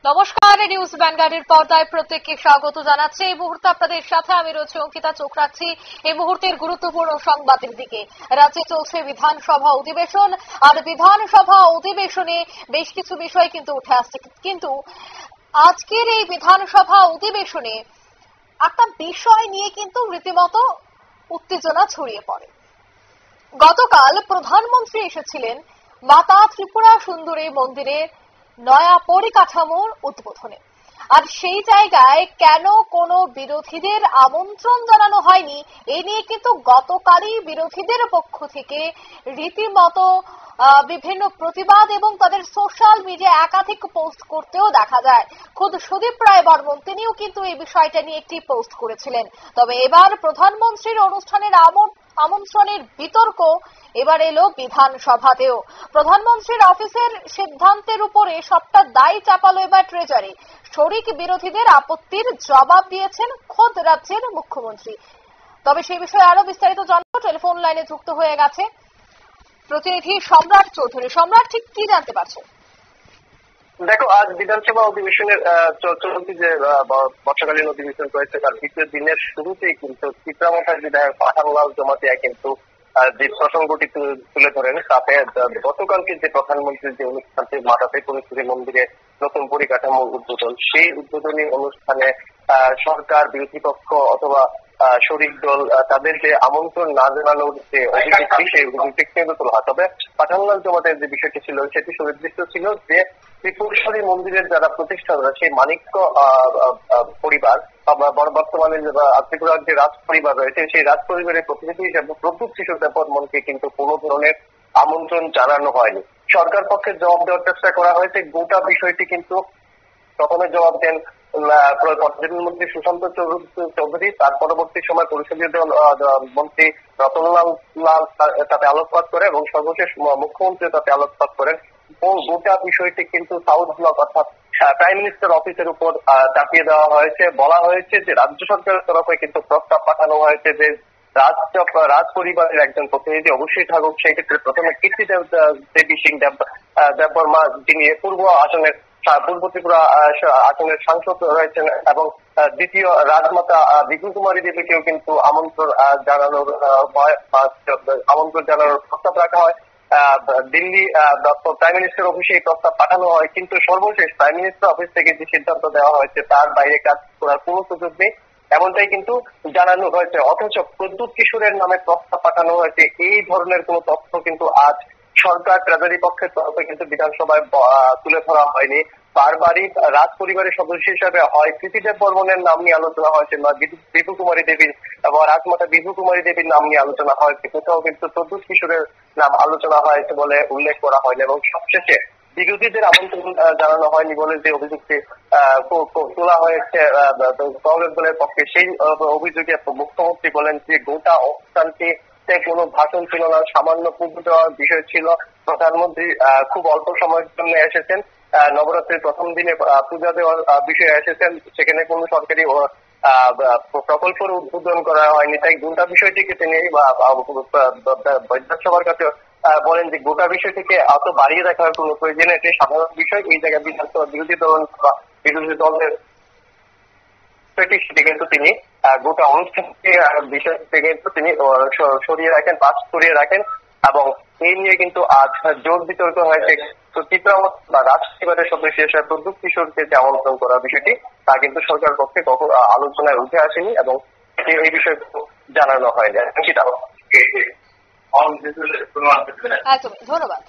নমস্কার, নিউজ ভ্যানগার্ডের পর্দায় প্রত্যেককে স্বাগত জানাচ্ছি। এই মুহূর্তে আপনাদের সাথে আমি রয়েছে অঙ্কিতা, চোখ রাখছি এই মুহূর্তের গুরুত্বপূর্ণ সংবাদের দিকে। রাজ্যে চলছে বিধানসভা অধিবেশন, আর বিধানসভা অধিবেশনে বেশ কিছু বিষয় কিন্তু উঠে আসছে। কিন্তু আজকের এই বিধানসভা অধিবেশনে একটা বিষয় নিয়ে কিন্তু রীতিমতো উত্তেজনা ছড়িয়ে পড়ে। গতকাল প্রধানমন্ত্রী এসেছিলেন মাতা ত্রিপুরা সুন্দরী মন্দিরের নয়া পরিকাঠামোর উদ্বোধনে, আর সেই জায়গায় কেন কোনো বিরোধীদের আমন্ত্রণ জানানো হয়নি এ নিয়ে কিন্তু গতকালই বিরোধীদের পক্ষ থেকে রীতিমতো বিভিন্ন প্রতিবাদ এবং তাদের সোশ্যাল মিডিয়া একাধিক পোস্ট করতেও দেখা যায়। খুদ সুদীপ রায় বর্মন তিনিও কিন্তু এই বিষয়টা নিয়ে একটি পোস্ট করেছিলেন। তবে এবার প্রধানমন্ত্রীর অনুষ্ঠানের আমন্ত্রণের বিতর্ক এবার এলো বিধানসভাতেও। প্রধানমন্ত্রীর অফিসের সিদ্ধান্তের উপরে সবটা দায় চাপালো এবার ট্রেজারি। শরিক বিরোধীদের আপত্তির জবাব দিয়েছেন খোদ রাজ্যের মুখ্যমন্ত্রী। তবে সেই বিষয়ে আরো বিস্তারিত জানবো, টেলিফোন লাইনে যুক্ত হয়ে গেছে প্রতিনিধি সম্রাট চৌধুরী। সম্রাট, ঠিক কি জানতে পারছো? দেখো, আজ বিধানসভা অধিবেশনের চলতি যে বর্ষাকালীন অধিবেশন রয়েছে তার দ্বিতীয় দিনের শুরুতেই কিন্তু চিত্রামথার বিধায়ক পাঠানলাল জমাতিয়া কিন্তু যে প্রসঙ্গটি তুলে ধরেন, তাতে গতকালকে যে প্রধানমন্ত্রীর যে অনুষ্ঠানটি মাতা ত্রিপুরা মন্দিরে নতুন পরিকাঠামো উদ্বোধন, সেই উদ্বোধনী অনুষ্ঠানে সরকার, বিরোধী পক্ষ অথবা শরিক দল তাদের যে আমন্ত্রণ না জানানোর যে অভিযোগটি, সেই অভিযোগটি কিন্তু তোলা হয়। তবে পাঠানলাল জমাতিয়ার যে বিষয়টি ছিল সেটি সুনির্দিষ্ট ছিল যে ত্রিপুরেশ্বরী মন্দিরের যারা প্রতিষ্ঠাতা, সেই মানিক্য পরিবার বর্তমানে ত্রিপুরার যে রাজ পরিবার রয়েছে, সেই রাজ পরিবারের প্রতিনিধি হিসেবে প্রদ্যুৎ কিশোর দেববর্মনকে কিন্তু কোন ধরনের আমন্ত্রণ জানানো হয়নি। সরকার পক্ষে জবাব দেওয়ার চেষ্টা করা হয়েছে। গোটা বিষয়টি কিন্তু প্রথমে জবাব দেন পর্যটন মন্ত্রী সুশান্ত চৌধুরী, তার পরবর্তী সময় পরিষদীয় মন্ত্রী রতনলাল তাতে আলোকপাত করে এবং সর্বশেষ মুখ্যমন্ত্রী তাতে আলোকপাত করেন। গোটা বিষয়টি কিন্তু সাউথ ব্লক অর্থাৎ প্রাইম মিনিস্টার অফিসের উপর চাপিয়ে দেওয়া হয়েছে। বলা হয়েছে যে রাজ্য সরকারের তরফে কিন্তু প্রস্তাব পাঠানো হয়েছে যে রাজ পরিবারের একজন প্রতিনিধি অবশ্যই থাকুক। সেই ক্ষেত্রে প্রথমে কীর্তি দেবী সিং দেববর্মা, যিনি পূর্ব ত্রিপুরা আসনের সাংসদ রয়েছেন, এবং দ্বিতীয় রাজমাতা বিভু কুমারী দেবীকেও কিন্তু আমন্ত্রণ জানানোর প্রস্তাব রাখা হয়। দিল্লি প্রাইম মিনিস্টার অফিসে এই প্রস্তাব পাঠানো হয়, কিন্তু সর্বশেষ প্রাইম মিনিস্টার অফিস থেকে যে সিদ্ধান্ত দেওয়া হয়েছে তার বাইরে কাজ করার কোনো সুযোগ নেই, এমনটাই কিন্তু জানানো হয়েছে। অথচ প্রদ্যুৎ কিশোরের নামে প্রস্তাব পাঠানো হয়েছে, এই ধরনের কোনো তথ্য কিন্তু আজ সরকার ট্রেজারি পক্ষের তরফে কিন্তু বিধানসভায় তুলে ধরা হয়নি। বারবারই রাজ পরিবারের সদস্য হিসাবে হয় কৃতি দেববর্মনের নাম নিয়ে আলোচনা হয়েছে, বা বিভু কুমারী দেবীর এবং রাজমাতা বিভু কুমারী দেবীর নাম নিয়ে আলোচনা হয়েছে, কোথাও কিন্তু প্রদ্যুৎ কিশোরের নাম আলোচনা হয়েছে বলে উল্লেখ করা হয়নি। এবং সবশেষে বিরোধীদের আমন্ত্রণ জানানো হয়নি বলে যে অভিযোগটি তোলা হয়েছে কংগ্রেস দলের পক্ষে, সেই অভিযোগে মুখ্যমন্ত্রী বলেন যে গোটা অনুষ্ঠানটি কোনো ভাষণ ছিল না, সামান্য পুজো দেওয়ার বিষয় ছিল। প্রধানমন্ত্রী খুব অল্প সময়ের জন্য এসেছেন, নবরাত্রির প্রথম দিনে পূজা দেওয়ার বিষয়ে এসেছেন, সেখানে কোনো সরকারি প্রকল্পের উদ্বোধন করা হয়নি। তাই গোটা বিষয়টিকে তিনি বিধানসভার কাছে বলেন যে গোটা বিষয়টিকে অত বাড়িয়ে দেখার কোনো প্রয়োজন, এটি সাধারণ বিষয়। এই জায়গায় বিধানসভা বিরোধী দলের সেটি কিন্তু তিনি গোটা অনুষ্ঠানকে বিষয়টি কিন্তু তিনি সরিয়ে রাখেন, পাশ সরিয়ে রাখেন, এবং এই নিয়ে কিন্তু আজ জোর বিতর্ক হয়েছে। তো চিত্রামত বা রাজ পরিবারের সদস্য হিসেবে প্রদ্যুৎ কিশোরকে যে আমন্ত্রণ করার বিষয়টি তা কিন্তু সরকার পক্ষে কখনো আলোচনায় উঠে আসেনি এবং এই বিষয়ে জানানো হয়নি। ধন্যবাদ।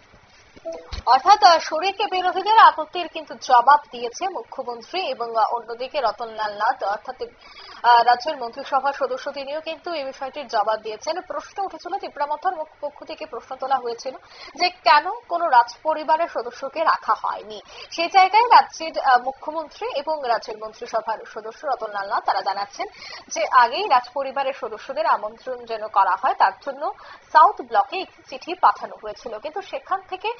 অর্থাৎ শরিক বিরোধীদের আপত্তির কিন্তু জবাব দিয়েছে মুখ্যমন্ত্রী, এবং অন্যদিকে রতনলাল নাথ অর্থাৎ রাজ্যের মন্ত্রিসভার সদস্য তিনিও কিন্তু এই বিষয়টির জবাব দিয়েছেন। প্রশ্ন উঠেছিল, ত্রিপুরামথার পক্ষ থেকে প্রশ্ন তোলা হয়েছিল যে কেন কোন রাজ পরিবারের সদস্যকে রাখা হয়নি। সেই জায়গায় রাজ্যের মুখ্যমন্ত্রী এবং রাজ্যের মন্ত্রিসভার সদস্য রতনলাল নাথ তারা জানাচ্ছেন যে আগেই রাজ পরিবারের সদস্যদের আমন্ত্রণ যেন করা হয়, তার জন্য সাউথ ব্লকে একটি চিঠি পাঠানো হয়েছিল, কিন্তু সেখান থেকে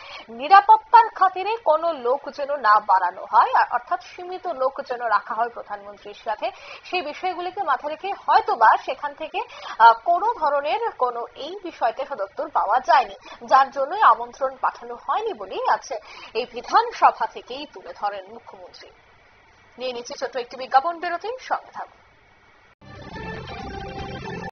নিরাপত্তার খাতিরে কোনো লোক যেন না বাড়ানো হয়, অর্থাৎ সীমিত লোক যেন রাখা হয় প্রধানমন্ত্রীর সাথে, সেই বিষয়গুলিকে মাথায় রেখে হয়তোবা সেখান থেকে কোনো ধরনের কোনো এই বিষয়তে সদুত্তর পাওয়া যায়নি, যার জন্যই আমন্ত্রণ পাঠানো হয়নি বলেই আছে এই বিধানসভা থেকেই তুলে ধরেন মুখ্যমন্ত্রী। নিয়ে নিচ্ছে ছোট্ট একটি বিজ্ঞাপন বিরতি, সঙ্গে থাকুন।